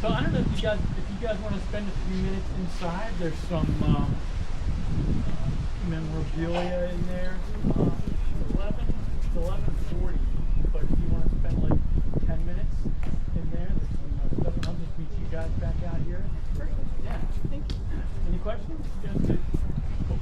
So I don't know if you guys want to spend a few minutes inside. There's some memorabilia in there. 11:40. But if you want to spend like 10 minutes in there, there's some stuff. And I'll just meet you guys back out here. Perfect. Yeah. Thank you. Any questions? You guys good? Cool.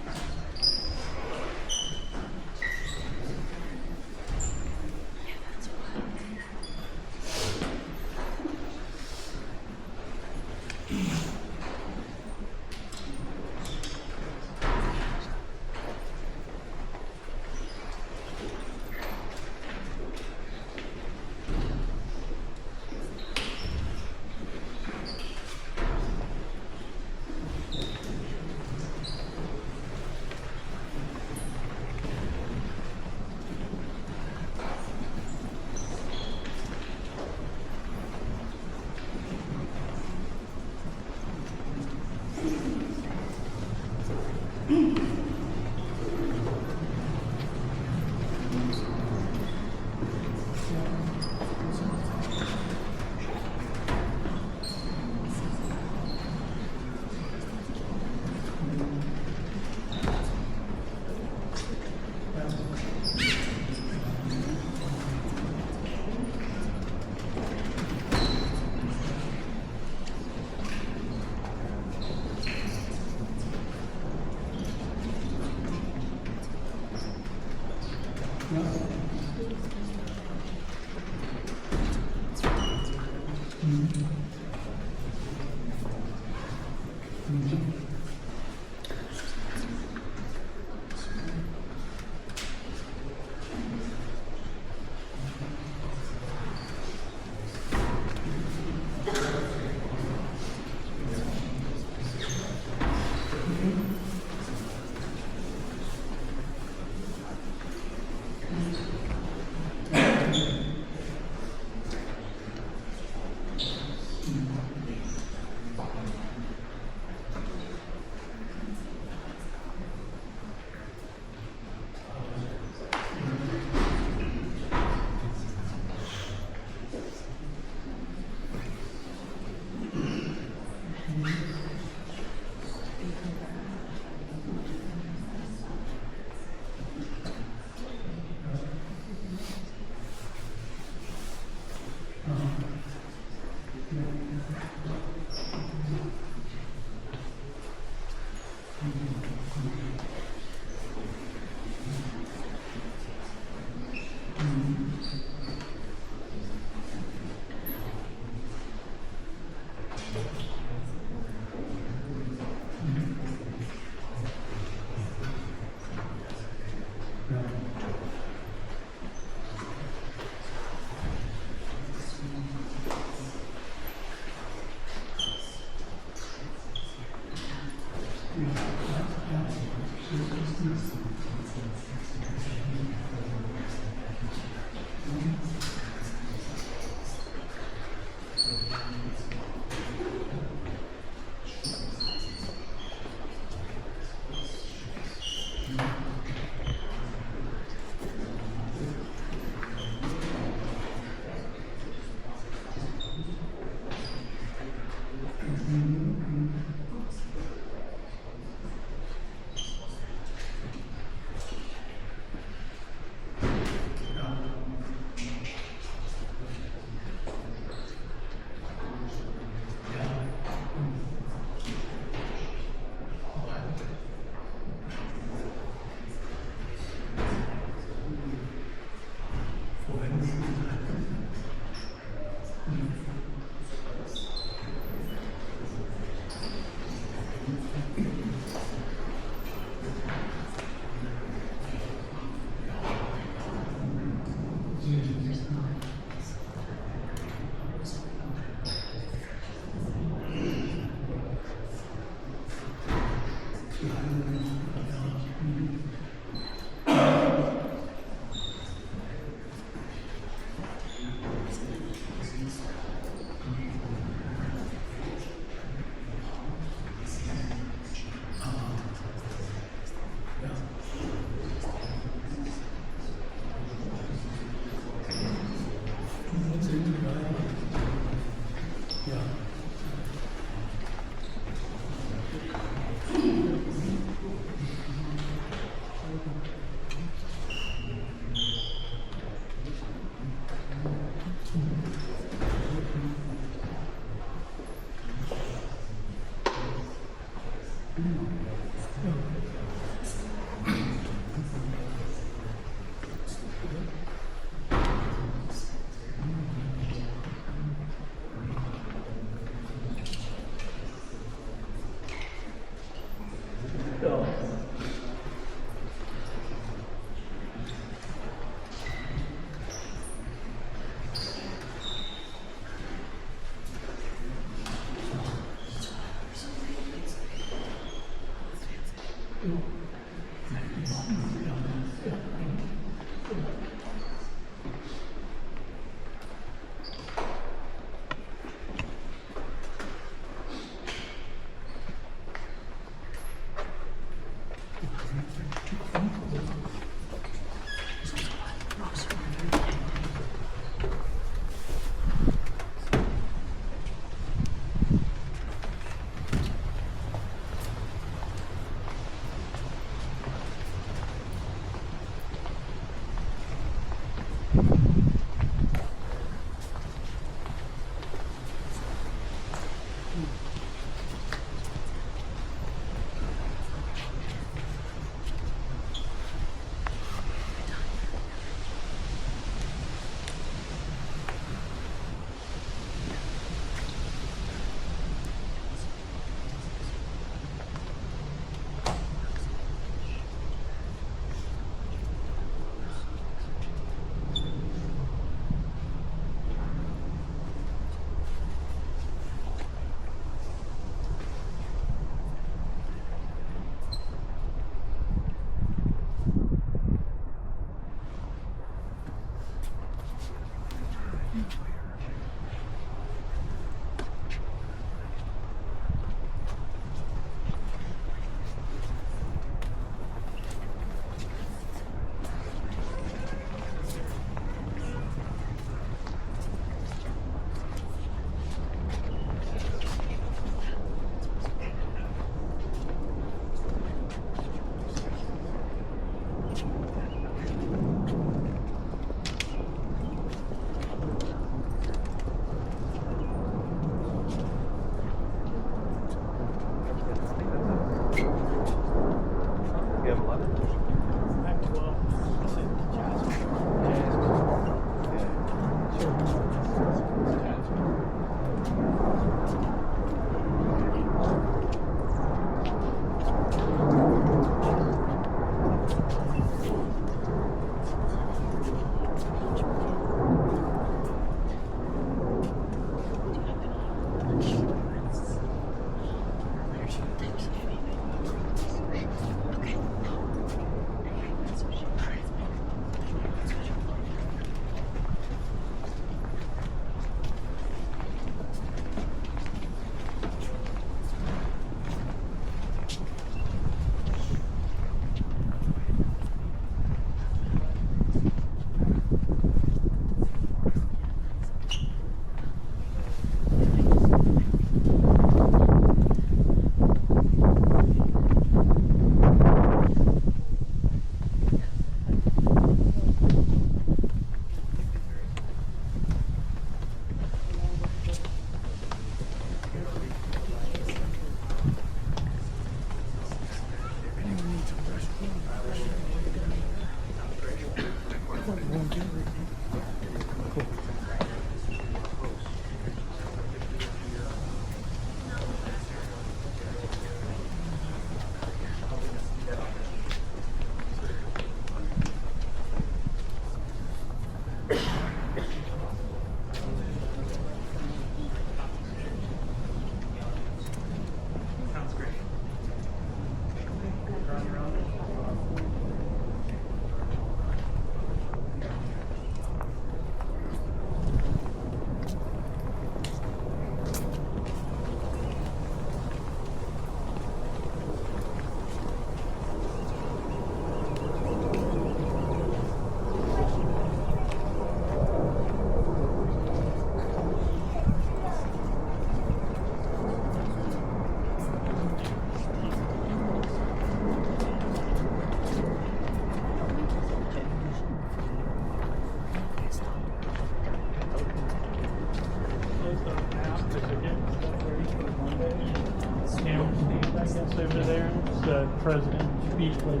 the president speak. Like,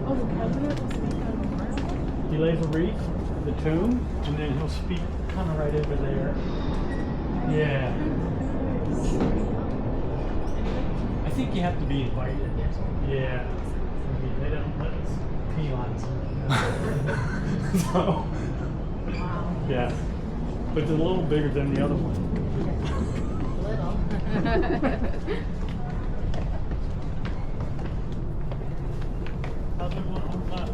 Oh, the president will speak on the he lays a wreath at the tomb, and then he'll speak kind of right over there. Yeah. I think you have to be invited. Yeah. I mean, they don't let us pee on something. So, yeah. But it's a little bigger than the other one. How's everyone on that?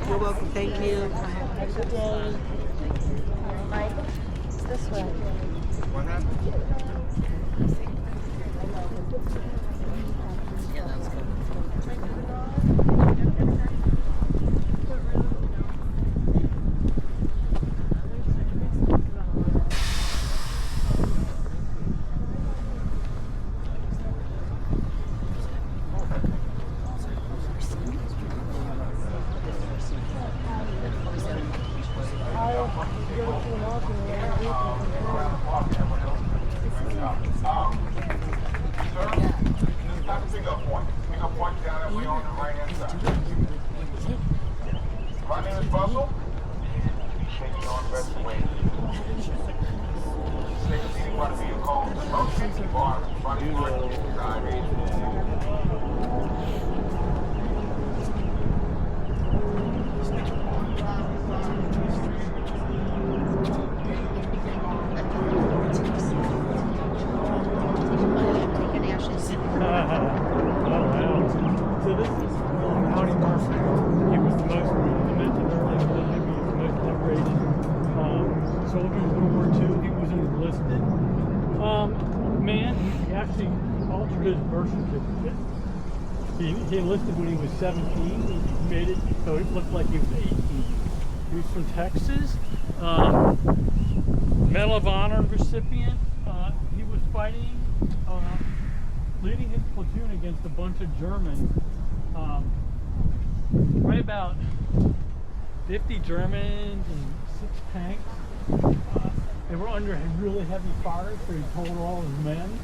You're welcome. Thank you. Have a good day. Mike, it's this way. What happened? Yeah, that was good. My name is Russell. Shaking on the best way. Take a seat in front of me and call the most safety bar. Running So this is Howdy Murphy. He was the most, I mentioned earlier, he was the most decorated soldier in World War II. He was enlisted. Man, he actually altered his birth certificate. He enlisted when he was 17. He made it so it looked like he was 18. He was from Texas. Medal of Honor recipient. He was fighting, leading his platoon against a bunch of Germans. Right about 50 Germans and 6 tanks. They were under really heavy fire, so he told all his men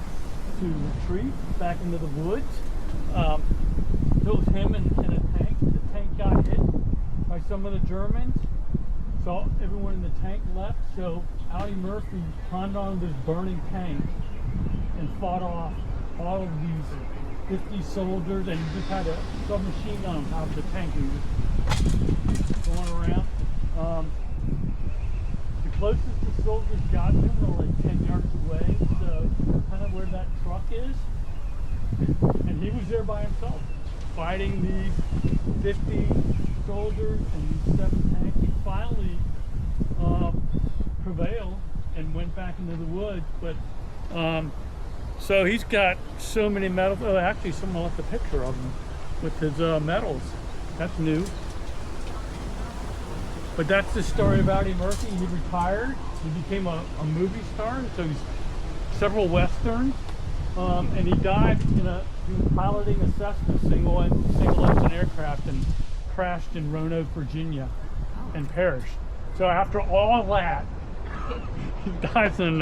to retreat back into the woods. It was him and a tank. The tank got hit by some of the Germans, so everyone in the tank left. So Howdy Murphy climbed on this burning tank and fought off all of these 50 soldiers, and he just had a submachine gun on top of the tank. He was going around. The closest the soldiers got to him were like 10 yards away, so kind of where that truck is. And he was there by himself, fighting these 50 soldiers and these 7 tanks. He finally prevailed and went back into the woods, but so he's got so many medals. Oh, actually, someone left a picture of him with his medals. That's new. But that's the story of Howdy Murphy. He retired. He became a movie star. So he's several westerns, and he died he was piloting a Cessna single-engine aircraft and crashed in Roanoke, Virginia, and perished. So after all that, he dies in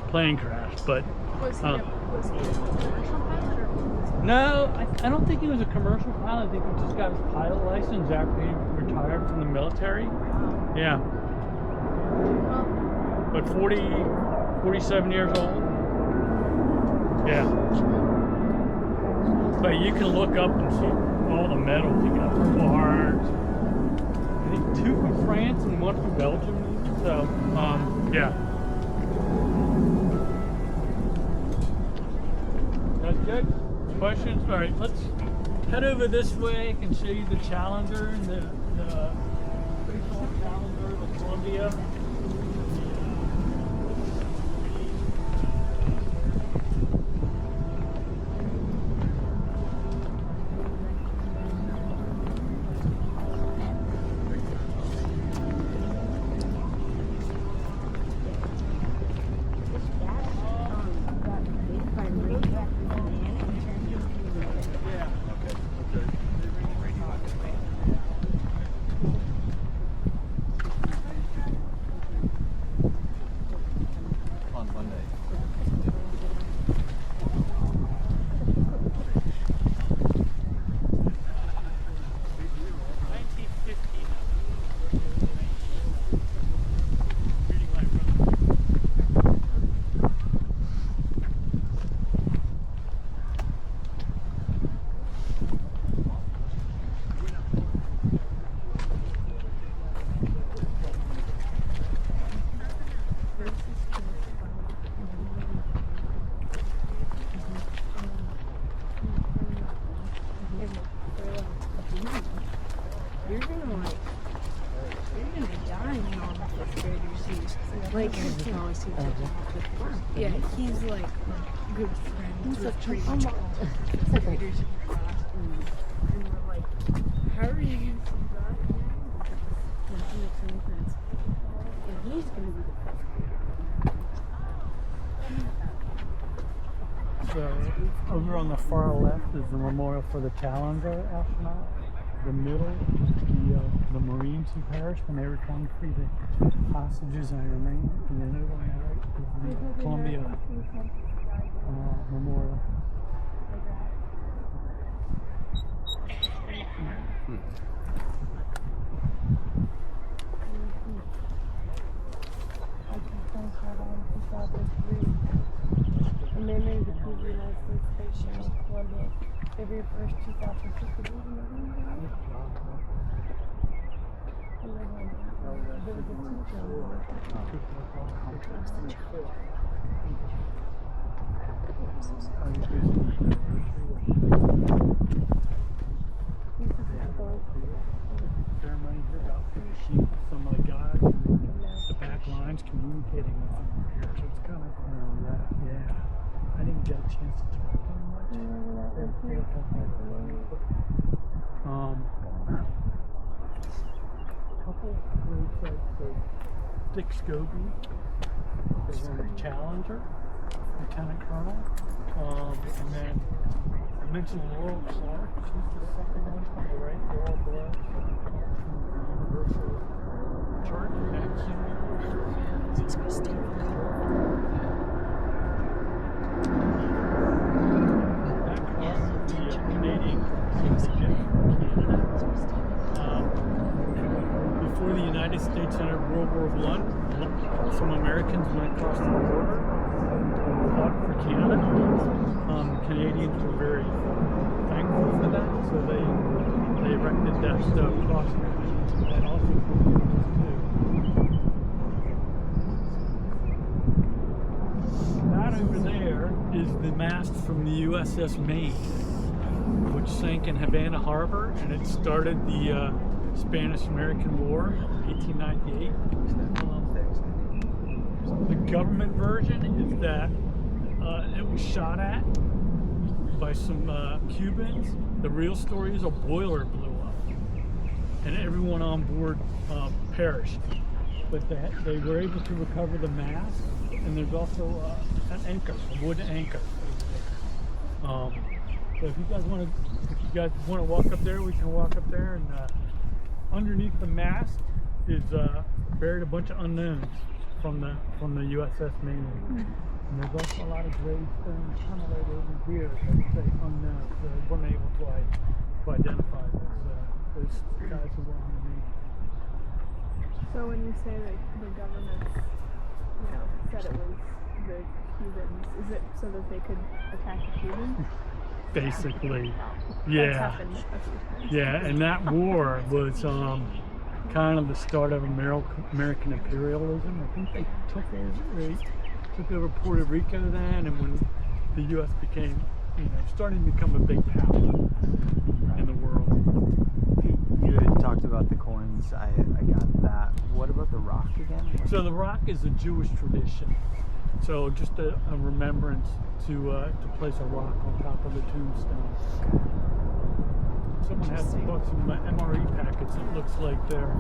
plane crash. But Was he a commercial pilot or was he? no, I don't think he was a commercial pilot. I think he just got his pilot license after he retired from the military. Yeah. But 47 years old. Yeah. But you can look up and see all the medals. You got Purple Hearts. I think 2 from France and 1 from Belgium. So, yeah. That's good. Questions? All right, let's head over this way. I can show you the Challenger and the baseball Challenger, the Columbia. Like, yeah, he's like good friends with pretty much all the graders in the class. And we're like, how are you going to see that? And he makes any sense. And he's going to be the So, over on the far left is the memorial for the Challenger astronaut. The middle is the Marines who perished when they were trying to free the hostages in Iran. And then over on the right is the Columbia memorial. And then there's the United States Space Shuttle Columbia, February 1st, 2006. Ceremony here about 50 some of the guys, the back lines communicating with them here, so it's kind of cool. Yeah. I didn't get a chance to talk to them much. Couple groups like Dick Scobie, they were the Challenger, Lieutenant Colonel, and then I mentioned Laurel Clark, she's the second one on the right, Laurel Clark from the Universal Chart Vacuum. He's going to stay with them. Canadian before the United States entered World War I, some Americans went across the border and fought for Canada. Canadians were very thankful for that, so they erected that cross and also too. That over there is the mast from the USS Maine, which sank in Havana Harbor, and it started the Spanish-American War, 1898. The government version is that it was shot at by some Cubans. The real story is a boiler blew up, and everyone on board perished. But they were able to recover the mast, and there's also an anchor, a wood anchor. So if you guys want to walk up there, we can walk up there. And underneath the mast is buried a bunch of unknowns from the USS Maine. And there's also a lot of gravestones kind of right over here that say unknown. So they weren't able to identify those guys who were on the Maine. So when you say that the government, said it was the Cubans, is it so that they could attack the Cubans? basically. That's Yeah, happened a few times. yeah, and that war was kind of the start of American imperialism. I think they took over Puerto Rico then, and when the U.S. became, starting to become a big power in the world. You had talked about the coins. I got that. What about the rock again? So the rock is a Jewish tradition. So just a remembrance to place a rock on top of the tombstone. Someone has bought some MRE packets. It looks like they're.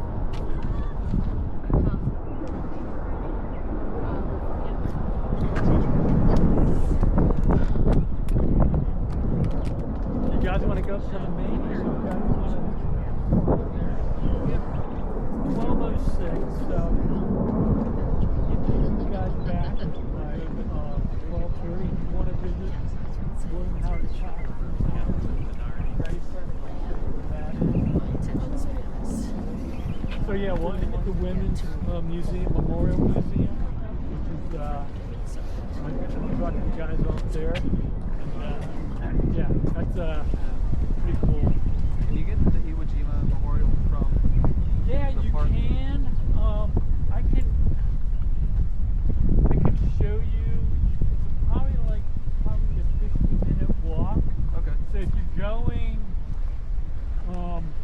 You guys want to go to the main, or you guys want to? 12:06. So you guys back by 12:30. If you want to visit William Howard Shop. So yeah, we'll end at the Women's Museum, Memorial Museum, which is I'll talk to you guys off there. And yeah, that's pretty cool. Can you get the Iwo Jima Memorial from? Yeah, you can. I can show you. It's probably a 15-minute walk. Okay. So if you're going.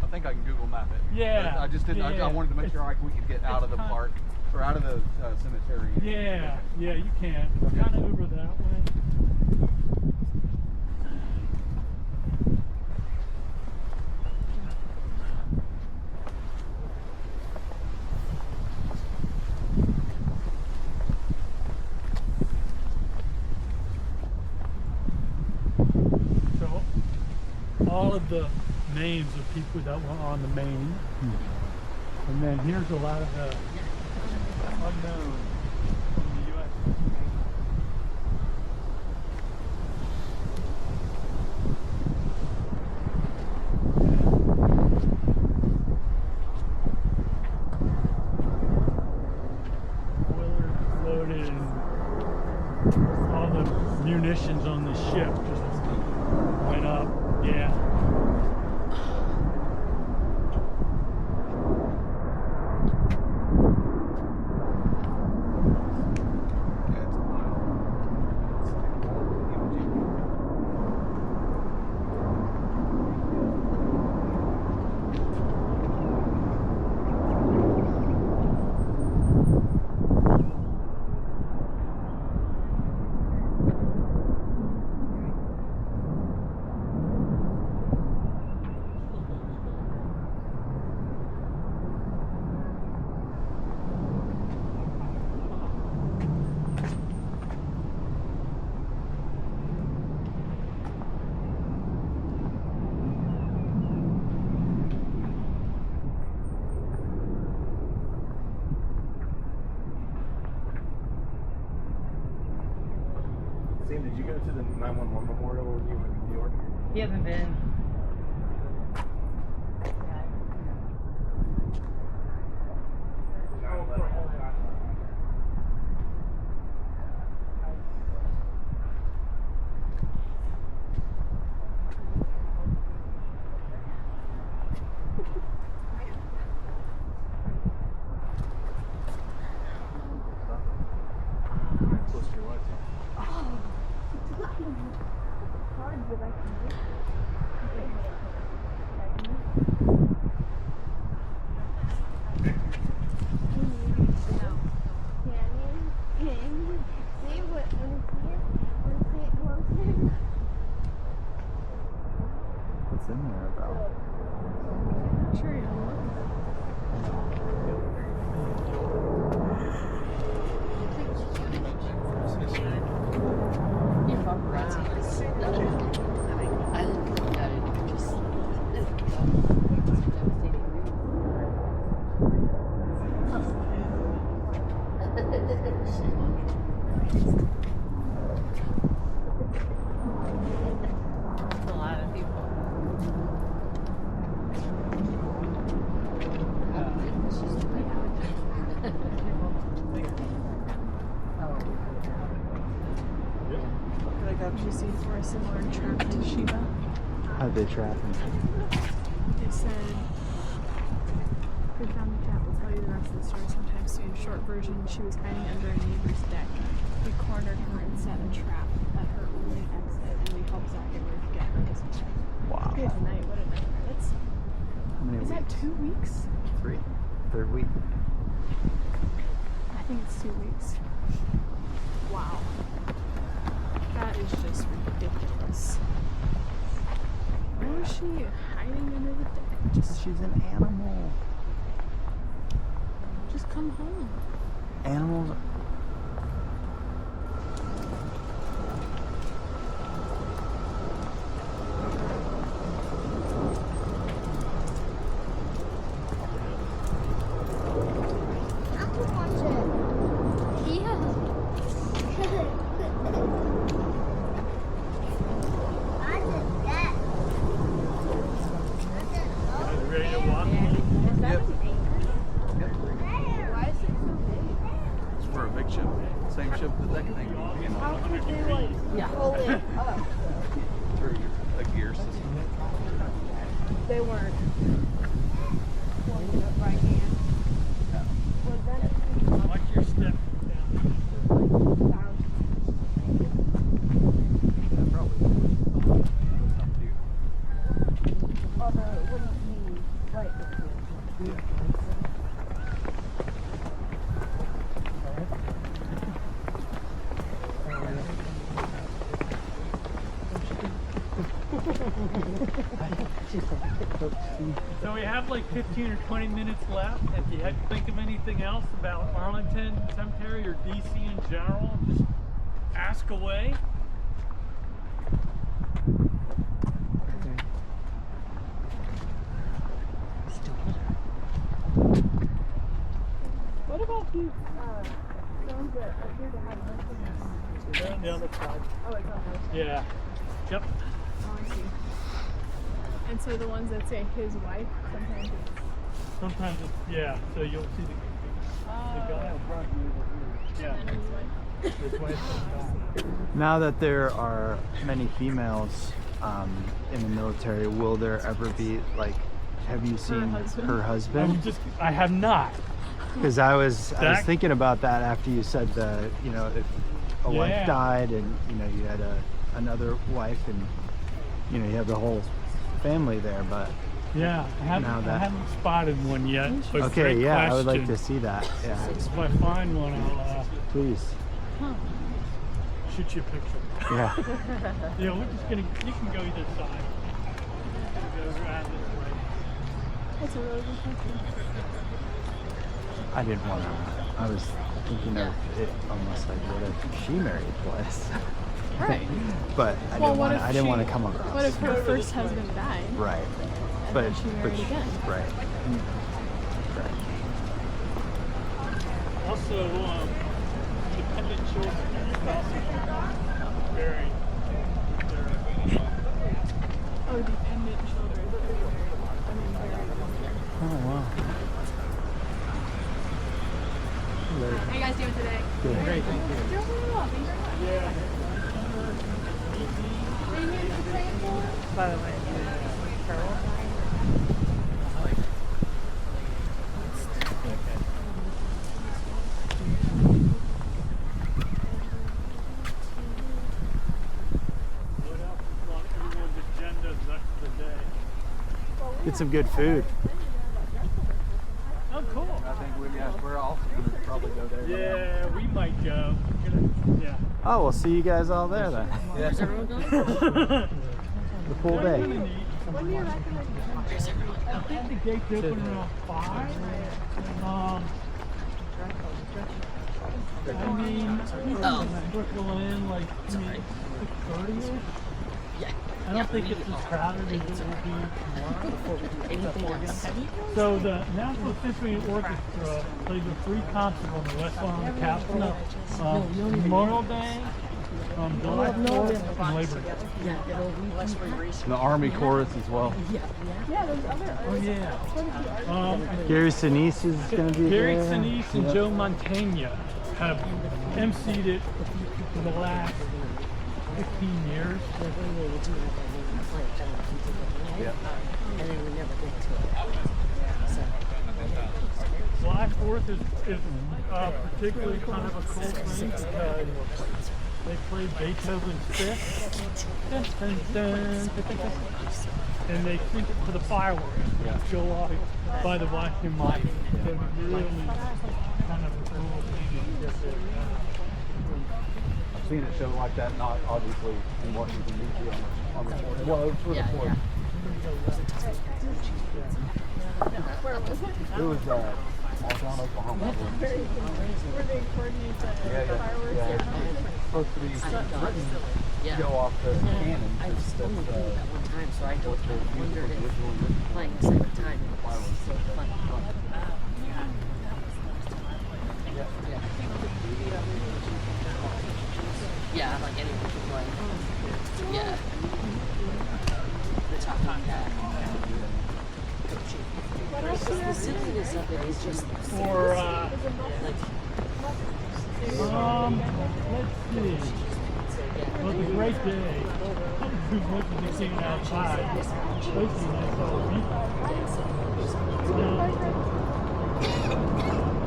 I think I can Google map it. Yeah. I just didn't. Yeah. I wanted to make sure we could get out of the park or out of the cemetery. Yeah, you can. Kind of over that way. So, all of the names of people that were on the main. And then here's a lot of the unknown from the U.S. Boilers exploded and all the munitions on the ship just went up. Yeah. Sam, did you go to the 911 memorial when you were in New York? You haven't been. Close to your wife. What's in there about? Sure, you know. A lot of people. I got biopsy for a similar trap to Shiva. How'd they trap him? They said they found the cat. We'll tell you the rest of the story sometime soon. Short version: she was hiding under a neighbor's deck. We cornered her and set a trap at her only exit, and we helped Zach and Ruth get her this morning. Wow. Good night. What a nightmare. That's How many is that weeks? 2 weeks? 3. Third week. I think it's 2 weeks. Wow. That is just ridiculous. Why was she hiding under the deck? She's an animal. Just come home. Animals. Ready to walk? It's for a big ship. Same ship that that thing would be in. Pull it up. Through a gear system. They weren't. Right hand. Watch your step down. That probably would. Up to you. Although it wouldn't be right with you. So we have like 15 or 20 minutes left. If you had to think of anything else about Arlington Cemetery or DC in general, just ask away. What about these stones that appear to have nothing? They're on the other side. Oh, it's on those. Yeah. Yep. Oh, I see. And so the ones that say his wife, sometimes it's... Sometimes it's, yeah, so you'll see the guy up front. Yeah. and his wife. His wife's on top. Now that there are many females in the military, will there ever be like? Have you seen her husband? I have not. Because I was Zach? thinking about that after you said if a wife Yeah. died and you had another wife and you have the whole family there, but Yeah, I Now haven't, that- I haven't spotted one yet. But okay, great yeah, I would like to question. see that. Yeah, If I find one, I'll please. shoot you a picture. Yeah. Yeah, we're just gonna. You can go either side. We'll go around this way. That's a really good question. I didn't want to. I was thinking of it almost like what if she married twice. Right. But I didn't want to come across. What if her first husband died? Right. And But then she married again? Right. Right. Also, dependent children. Very. Oh, dependent children. I mean, very. Oh wow. How you guys doing today? Good. Great, thank you. Doing really well. Thank you very much. Yeah. Are you here to pray for? By the way, Carol. What else is on everyone's agenda the rest of the day? Get some good food. Oh, cool. I think we're all gonna probably go there. Yeah, we might go. Yeah. Oh, we'll see you guys all there then. Yeah. The full day. When do you recommend? I think the gate's open around 5. I mean, Brooklyn, like 6:30ish. I don't think it's as crowded as it will be tomorrow. So the National Symphony Orchestra plays a free concert on the West Lawn of the Capitol Memorial Day, July 4th, and Labor Day. The Army chorus as well. Yeah, there's other. Oh yeah. Gary Sinise is going to be Gary there. Sinise and Joe Mantegna have emceed it for the last 15 years. Like when we would do like a little play down into the Yeah. and then we never get to it. So July 4th is particularly kind of a cool thing because they played Beethoven's Fifth, dun, dun, dun, dun, dun, dun, and they sync it to the fireworks that go off by the Washington Mine. So it's really kind of a cool thing. I've seen a show like that, not obviously in Washington D.C. on the floor. Well, it was for the floor. It was small town Oklahoma. Where they coordinate the fireworks. It's supposed to be go off the cannons. I've only played that one time, so I don't wonder if playing a second time is so fun. Yeah, like anyone can play. Yeah. The top on that. The silliness of it is just Or, like let's see. Well, it's a great day. As much as you came outside, especially when I saw the people.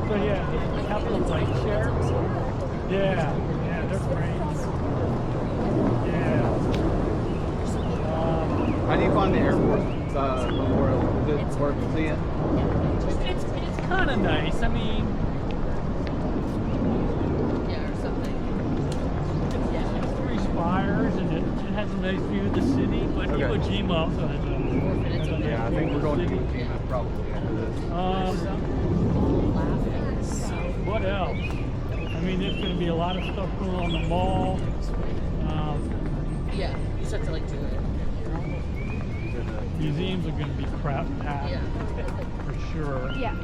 So yeah, there's a couple of light shares. Yeah, they're great. Yeah. How do you find the airport memorial? Is it worth seeing? It's kind of nice. I mean, or something. it's 3 spires and it has a nice view of the city. But Okay. Iwo Jima also has a nice Yeah, I think we're going to city. Iwo Jima probably after this. What else? I mean, there's going to be a lot of stuff going on the mall. Yeah, you just have to like do it. Museums are going to be crap packed for sure. Yeah.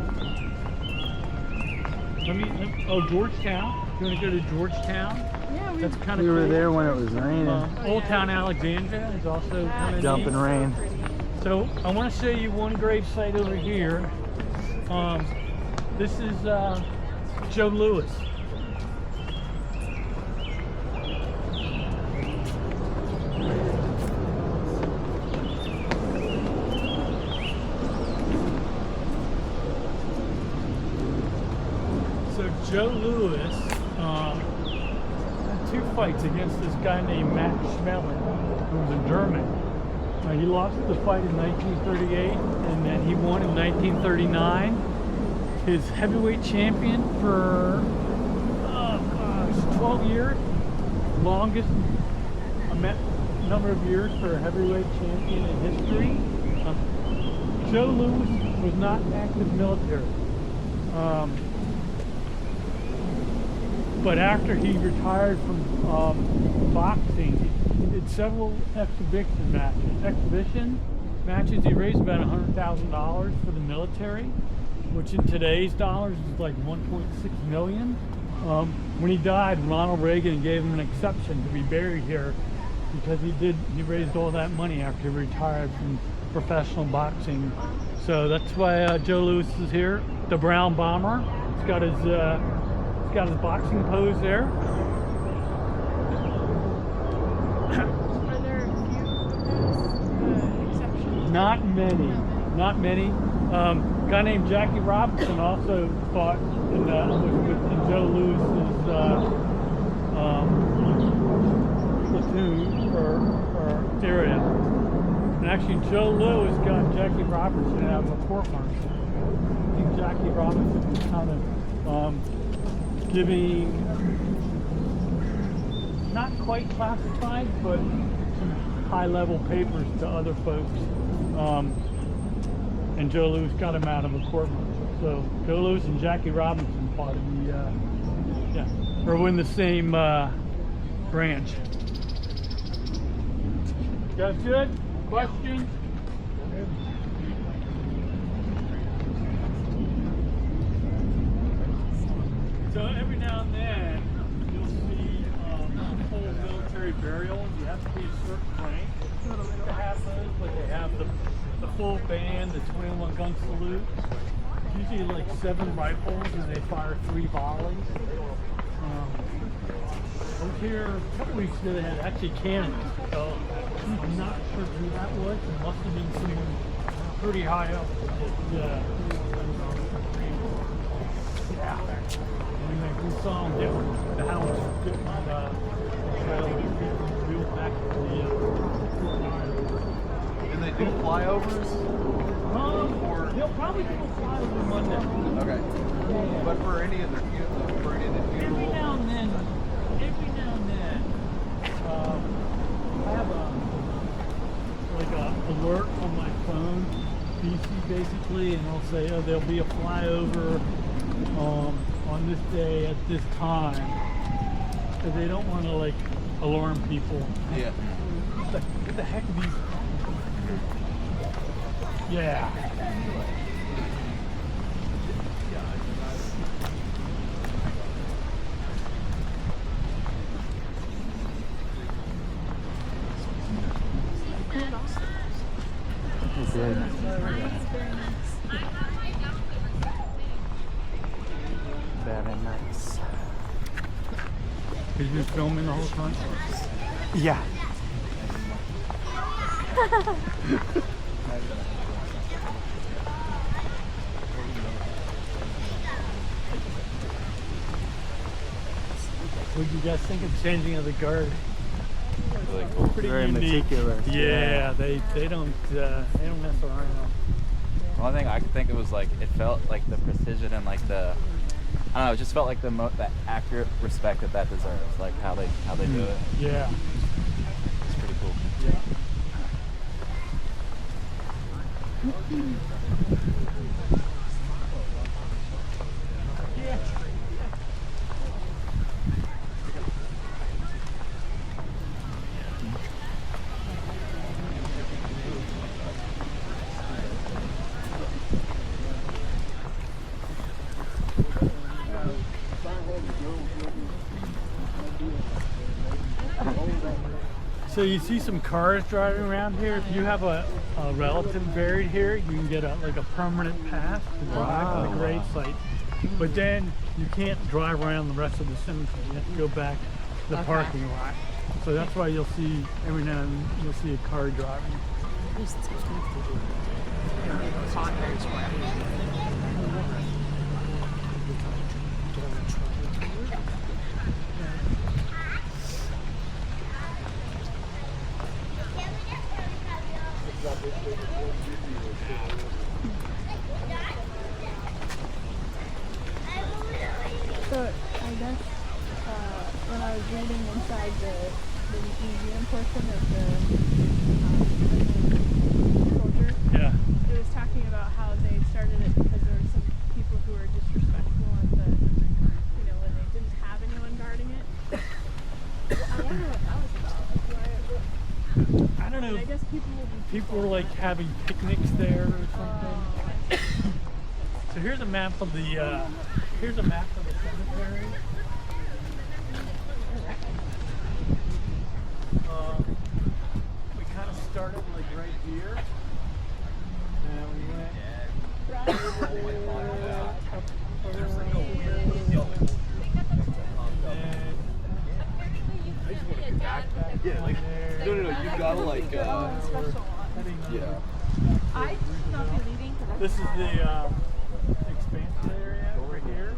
Georgetown. You want to go to Georgetown? Yeah, That's kind of We cool. were there when it was raining. Old Town Alexandria is also kind of Dumping rain. So I want to show you one grave site over here. This is Joe Louis. So Joe Louis had 2 fights against this guy named Max Schmeling, who was a German. He lost the fight in 1938, and then he won in 1939. His heavyweight champion for 12 years, longest number of years for a heavyweight champion in history. Joe Louis was not active military. But after he retired from boxing, he did several exhibition matches. He raised about $100,000 for the military, which in today's dollars is like 1.6 million. When he died, Ronald Reagan gave him an exception to be buried here because he raised all that money after he retired from professional boxing. So that's why Joe Louis is here. The Brown Bomber. He's got his boxing pose there. Are there a few exceptions? Not many. A guy named Jackie Robinson also fought in Joe Louis's platoon or area. And actually, Joe Louis got Jackie Robinson out of a court-martial. I think Jackie Robinson was kind of giving, not quite classified, but some high-level papers to other folks. And Joe Louis got him out of a court-martial. So Joe Louis and Jackie Robinson fought in the, or in the same branch. You guys good? Questions? So every now and then you'll see full military burials. You have to be a certain rank to have those, but they have the full band, the 21 gun salute. It's usually like 7 rifles and they fire 3 volleys. Most here a couple weeks ago, they had actually cameras. So I'm not sure who that was. It must have been someone pretty high up. Yeah. Anyway, we saw them get the house, getting the trailer, wheeled back to the Fort Myers. And they do flyovers? They'll probably do a flyover Monday. Okay. But for any of the funerals? Every now and then, I have a alert on my phone, PC basically, and I'll say, oh, there'll be a flyover on this day at this time, because they don't want to like alarm people. Yeah. What the heck are these? Yeah. Good. Very nice. Have you been filming the whole time? Yeah. What do you guys think of changing of the guard? Really cool. Pretty Very unique. meticulous. Yeah, they don't mess around. The only thing I could think of was like it felt like the precision and like the I don't know, it just felt like the accurate respect that deserves, like how they do it. Yeah. It's pretty cool. Yeah. So you see some cars driving around here. If you have a relative buried here, you can get like a permanent pass to drive on the grave site. But then you can't drive around the rest of the cemetery. You have to go back to the parking lot. So that's why you'll see every now and then you'll see a car driving. So I guess when I was reading inside the museum portion of the soldier, Yeah. it was talking about how they started it because there were some people who were disrespectful at the, when they didn't have anyone guarding it. I wonder what that was about. I don't know. And I guess People were like having picnics there or something. So here's a map of the cemetery. We kind of started like right here, and we went over there, up around here, and I just want to get back Yeah, like, there. no, you gotta like, yeah. I should not be leaving because This is the expansion area over here.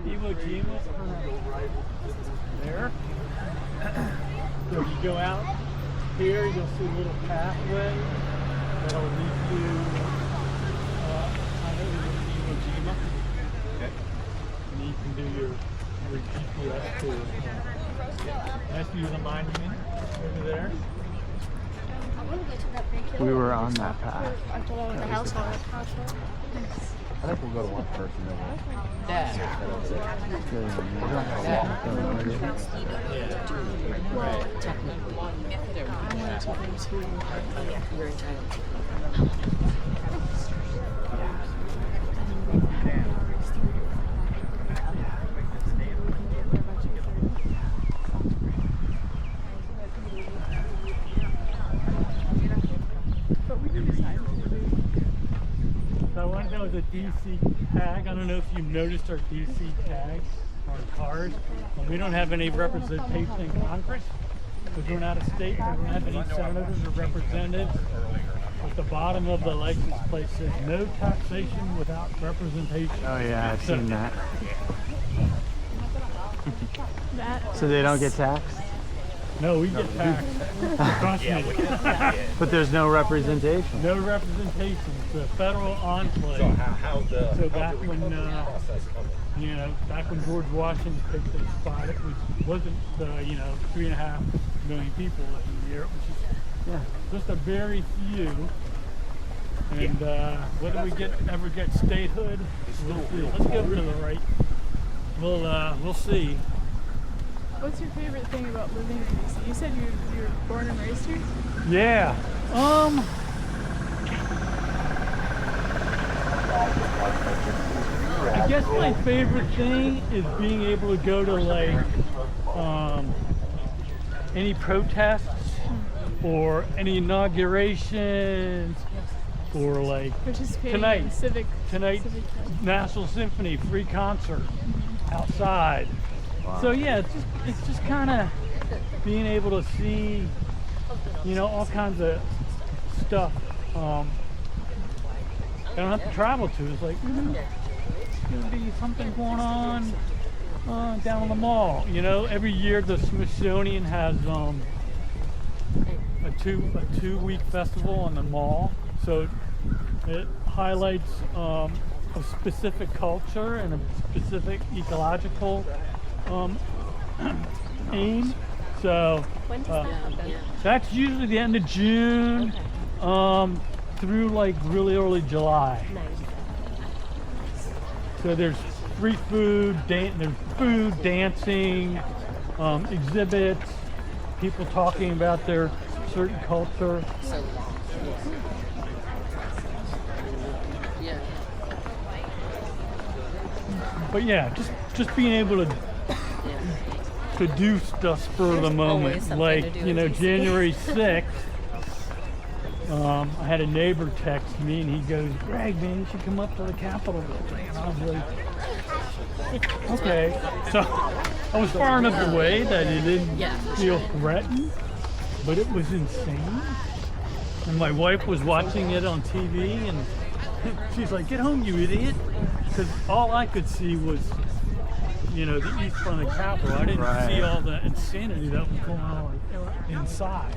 Iwo Jima's there. So if you go out here, you'll see a little pathway that'll lead you kind of to Iwo Jima. Okay. And you can do your GPS tour. Nice view of the monument over there. We were on that path. I think we'll go to one person. So I want to know the DC tag. I don't know if you noticed our DC tags our cars. We don't have any representation in Congress because we're not a state. We don't have any senators or representatives. At the bottom of the license plate says no taxation without representation. Oh yeah, I've seen that. That So they don't get taxed? No, we get taxed. Trust me. But there's no representation. No representation. It's a federal enclave. So back when, you know, back when George Washington picked this spot, it wasn't 3.5 million people in the year. It was just a very few. And whether we ever get statehood, we'll see. Let's go to the right. We'll see. What's your favorite thing about living in DC? You said you were born and raised here? Yeah. I guess my favorite thing is being able to go to like any protests or any inaugurations or like Participating in civic National Symphony free concert outside. So yeah, it's just kind of being able to see, you know, all kinds of stuff. I don't have to travel to. It's like it's gonna be something going on down in the mall. You know, every year the Smithsonian has a two-week festival on the mall. So it highlights a specific culture and a specific ecological aim. So that's usually the end of June through like really early July. So there's free food, there's food, dancing, exhibits, people talking about their certain culture. But yeah, just being able to do stuff spur of the moment. Like, you know, January 6th, I had a neighbor text me and he goes, "Greg, man, you should come up to the Capitol building." And I was like, okay. So I was far enough away that it didn't feel threatened, but it was insane. And my wife was watching it on TV and she's like, "Get home, you idiot." Because all I could see was, you know, the east front of the Capitol. I didn't see all the insanity that was going on inside.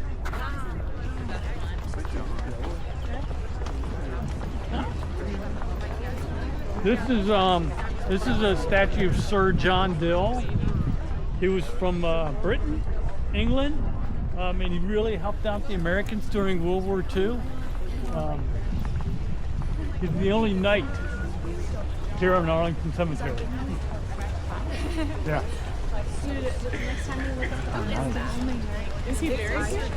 This is a statue of Sir John Dill. He was from Britain, England, and he really helped out the Americans during World War II. He's the only knight here in Arlington Cemetery. Yeah. Is he buried here?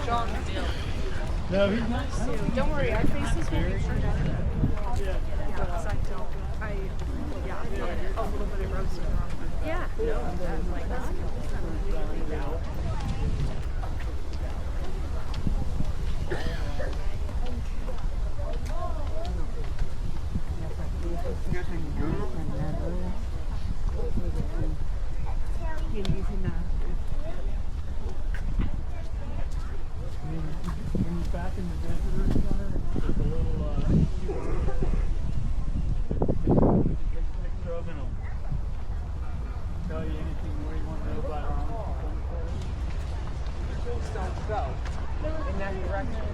No, he's not. Don't worry, our faces will be turned out. Yeah. When you're back in the visitor center, there's a little picture of him. Tell you anything more you want to know about Arlington Cemetery? In that direction.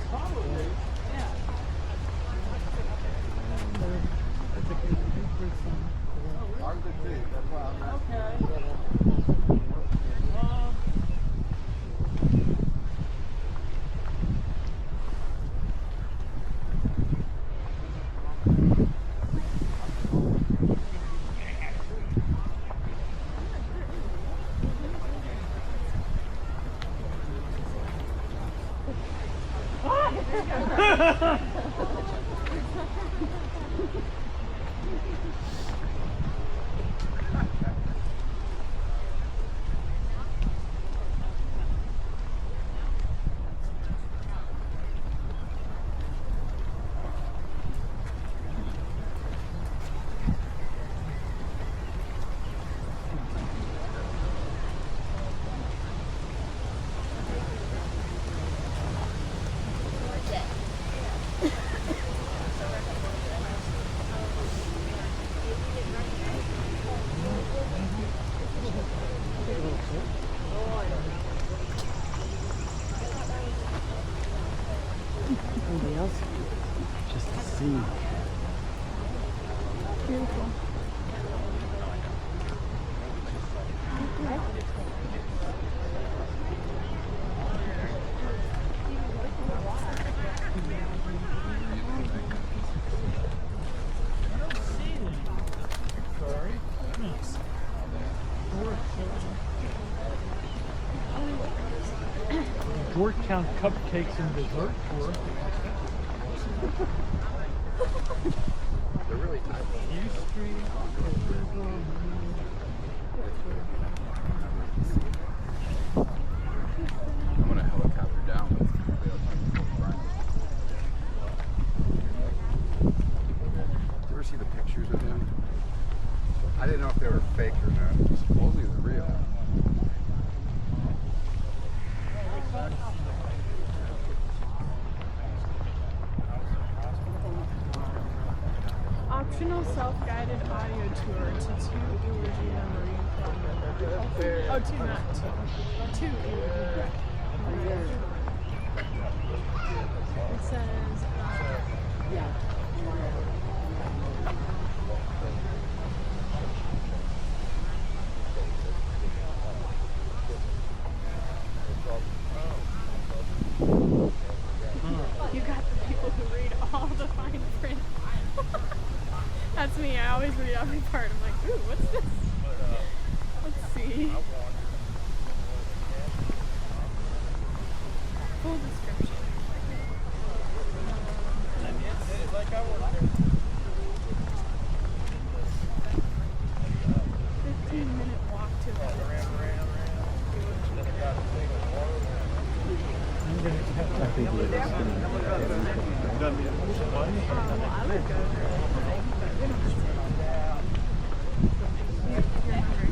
Probably. Yeah. Arlington too. That's why I'm asking. Okay. else just to see. Beautiful. Sorry. Georgetown cupcakes and dessert tour. They're really tight. U Street. I'm gonna helicopter down with Did you ever see the pictures of them? I didn't know if they were fake or not. Supposedly they're real. Optional self-guided audio tour to 2 Iwo Jima Marine Club members. Oh, 2, not 2. 2 Iwo Jima. It says, you got the people who read all the fine print. That's me. I always read every part. I'm like, ooh, what's this? Let's see. Full description. 15-minute walk to the I'm gonna have to think well, I would go there. But we don't have to. You're hungry.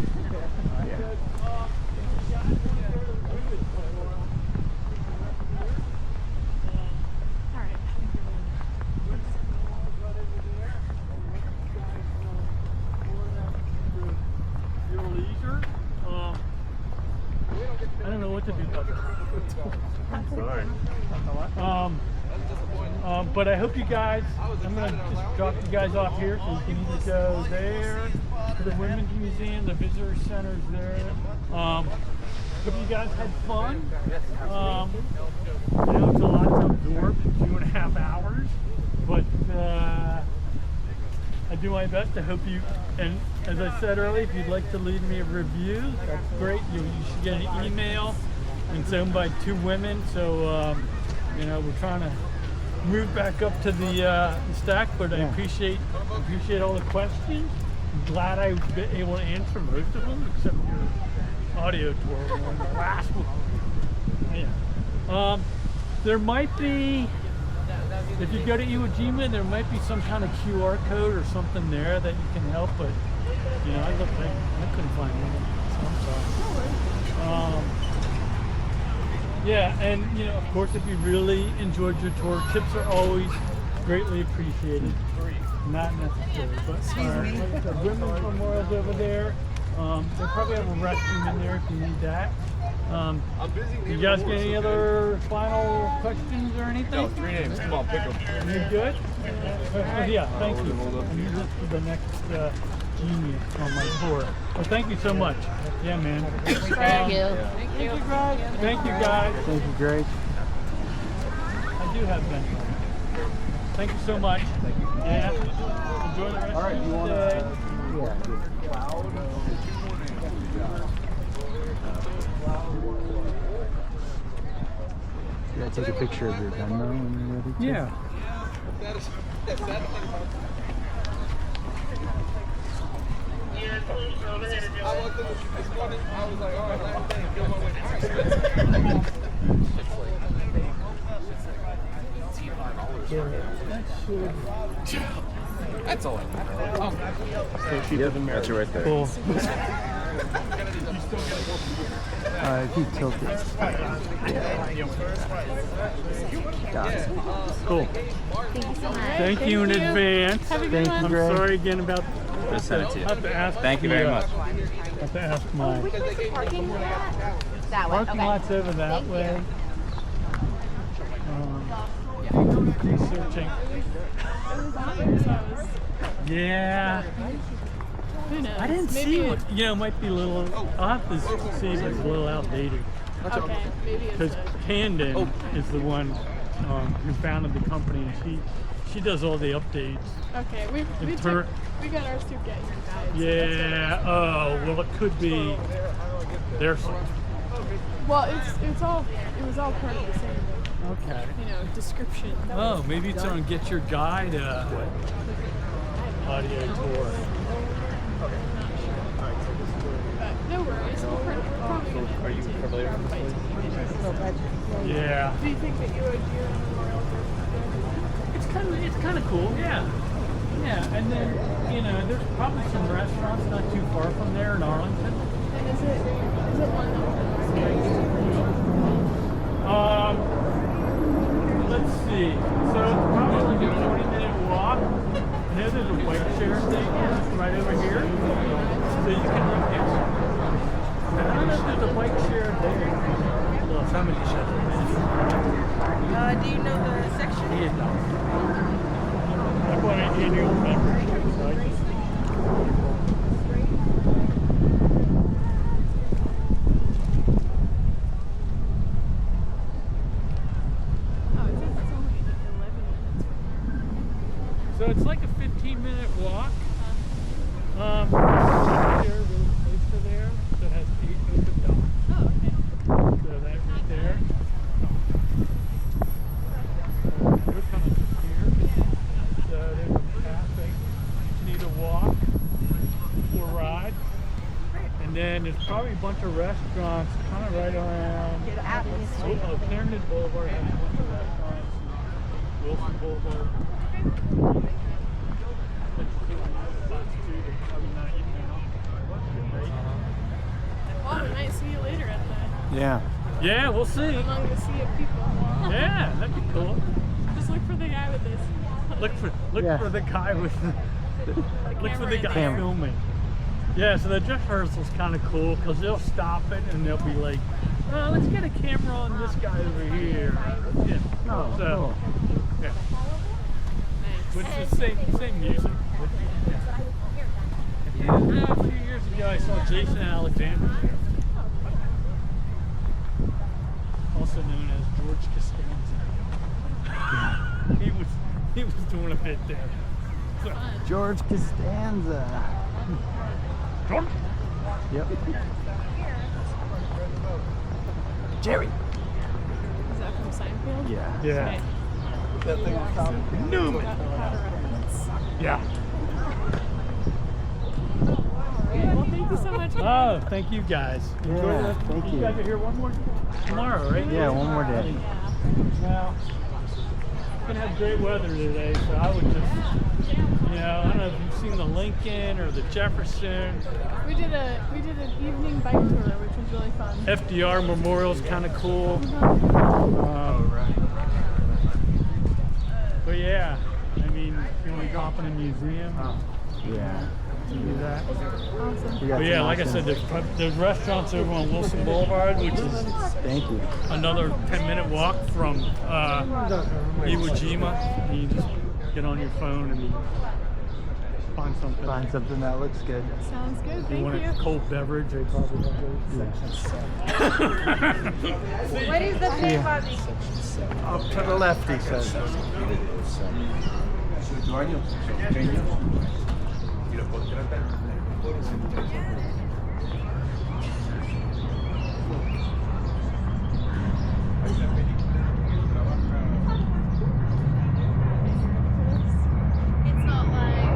All right. your leisure. I don't know what to do about that. I'm sorry. But I hope you guys, I'm going to just drop you guys off here so you can either go there to the Women's Museum, the Visitor Center's there. Hope you guys had fun. I know it's a lot to absorb in 2.5 hours, but I do my best. I hope you, and as I said earlier, if you'd like to leave me a review, that's great. You should get an email, and it's owned by 2 women, so you know, we're trying to move back up to the stack, but I appreciate all the questions. I'm glad I was able to answer most of them, except your audio tour one, the last one. Yeah. There might be, if you go to Iwo Jima, there might be some kind of QR code or something there that you can help, but you know, I couldn't find one, so I'm sorry. Yeah, and you know, of course, if you really enjoyed your tour, tips are always greatly appreciated. Not necessary, but the Women's Memorial's over there. They probably have a restroom in there if you need that. You guys get any other final questions or anything? No, 3 names. Come on, pick them. You good? Yeah, thank you. I'm using this for the next genius on my tour. Well, thank you so much. Yeah, man. Thank you. Thank you, guys. Thank you, guys. Thank you, Grace. I do have Ben. Thank you so much. Thank you. Yeah. Enjoy the rest of your day. You gotta take a picture of your gun though when you're ready to. Yeah. That's all I know. That's you right there. Cool. If you tilt it. Got it. Cool. Thank you in advance. Have a good Thank you, one. I'm Greg. sorry again about. Just send it to you. I have to ask. Thank you very much. I have to ask my Parking lot? That way. parking Okay. lot's over that Thank you. way. Yeah, Researching. Who Yeah. knows? I didn't Maybe see it- what. You know, it might be a little. I'll have to see if it's a little outdated. Okay, maybe it's Because a. Camden is the one who founded the company, and she does all the updates. Okay, we Inter- we got ours to get your guides. Yeah. Oh, well, it could be their site. Well, it was all part of the same, Okay. description. Oh, maybe it's on Get Your Guide audio tour. But no worries, we're probably going to. Are you familiar with this place? Yeah. Do you think that you would do a memorial for? It's kind of cool. Yeah. Yeah, and then there's probably some restaurants not too far from there in Arlington. And is it one that Let's see. So it's probably like a 20-minute walk. And then there's a bike share thing right over here. So you can look at. I don't know if there's a bike share there. Well, somebody shut it. Do you know the section? Yeah. I bought an annual membership, so I just. Oh, it says it's only 11 minutes from here. So it's like a 15-minute walk. There, there's a place for there that has 8 open doors. Oh, okay. So that right there. We're coming from here. So there's a path that you need to walk or ride. And then there's probably a bunch of restaurants kind of right around. Clarendon Boulevard has a bunch of restaurants. Wilson Boulevard. Well, we might see you later at the Yeah. Yeah, we'll see. among the sea of people. Yeah, that'd be cool. Just look for the guy with this. Look Yeah. for the guy with look for the guy Camera. filming. Yeah, so the dress rehearsal's kind of cool because they'll stop it and they'll be like, let's get a camera on this guy over here. Yeah. Oh, So, yeah. Nice. Which is the same music. Yeah, a few years ago I saw Jason Alexander there. Also known as George Costanza. He was doing a bit there. So, George Costanza. George? Yep. Jerry. Is that from Seinfeld? Yeah. Yeah. Okay. Newman. Got a reference. Yeah. Well, thank you so much. Oh, thank you guys. Enjoy Yeah, that. thank you. You guys are here one more tomorrow, right? Yeah, one more day. Well, it's gonna have great weather today, so I would just, I don't know if you've seen the Lincoln or the Jefferson. We did an evening bike tour, which was really fun. FDR Memorial's kind of cool. But yeah, I mean, you want to go up in a museum? Yeah. Do that. Awesome. We got But yeah, some like I said, options. there's restaurants over on Wilson Boulevard, which is Thank you. another 10-minute walk from Iwo Jima. You just get on your phone and find something. Find something that looks good. Sounds good. You Thank want you. a cold beverage, they probably have those. What is the name of it? Up to the left, he says. It's not like.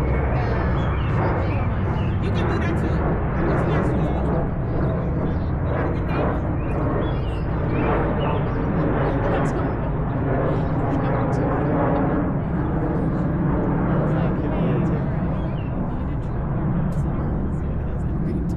You can do that too. What's next to you? It's like, hey, Tara, I need to try your house here because I'm going to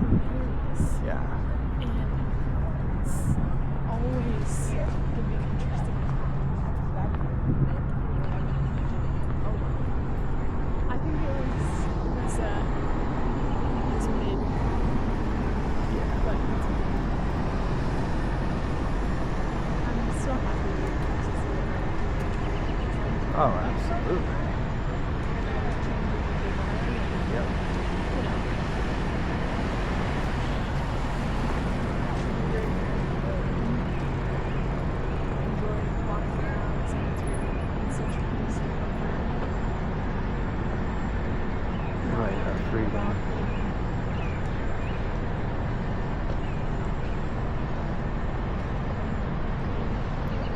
hilarious. Yeah. And it's always the big interesting. I think it was mid, Yeah. but I'm so happy to see it. Oh, absolutely. Yep. You know. Enjoying walking around the cemetery in such peace and comfort. Right, our freedom.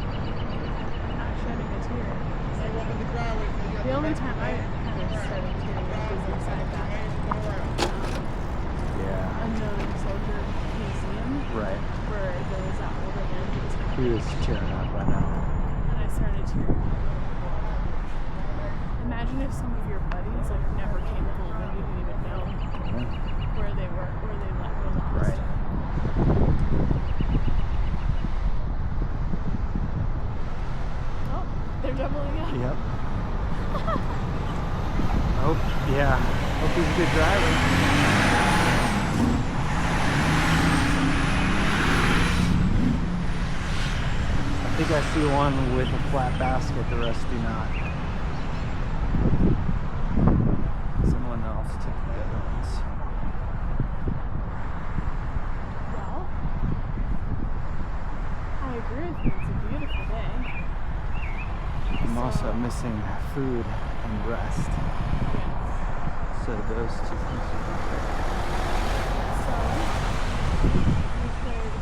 Not shedding a tear. The only time I kind of shed a tear was inside that Yeah. unknown soldier museum Right. where there was that older man who was He was tearing up, I know. and I started tearing. Imagine if some of your buddies like never came home and you didn't even know Yeah. where they were lost. Right. Oh, they're doubling up. Yep. Oh, yeah. Hope he's a good driver. I think I see one with a flat basket, the rest do not. Someone else took the other ones. Well, I agree with you. It's a beautiful day. I'm also missing food and rest. Yes. So those two things are So we could.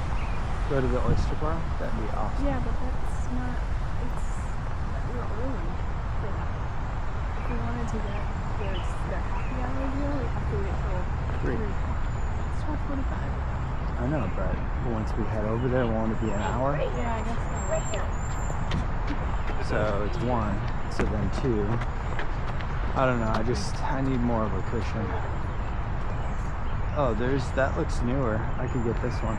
Go to the oyster bar? That'd be awesome. Yeah, but that's not. It's we're early for that. If we wanted to get the happy hour deal, we have to wait till 3. 3. It's 12:45. I know, but once we head over there, won't it be an hour? Yeah, I guess so. So it's 1, so then 2. I don't know, I need more of a cushion. Oh, that looks newer. I could get this one.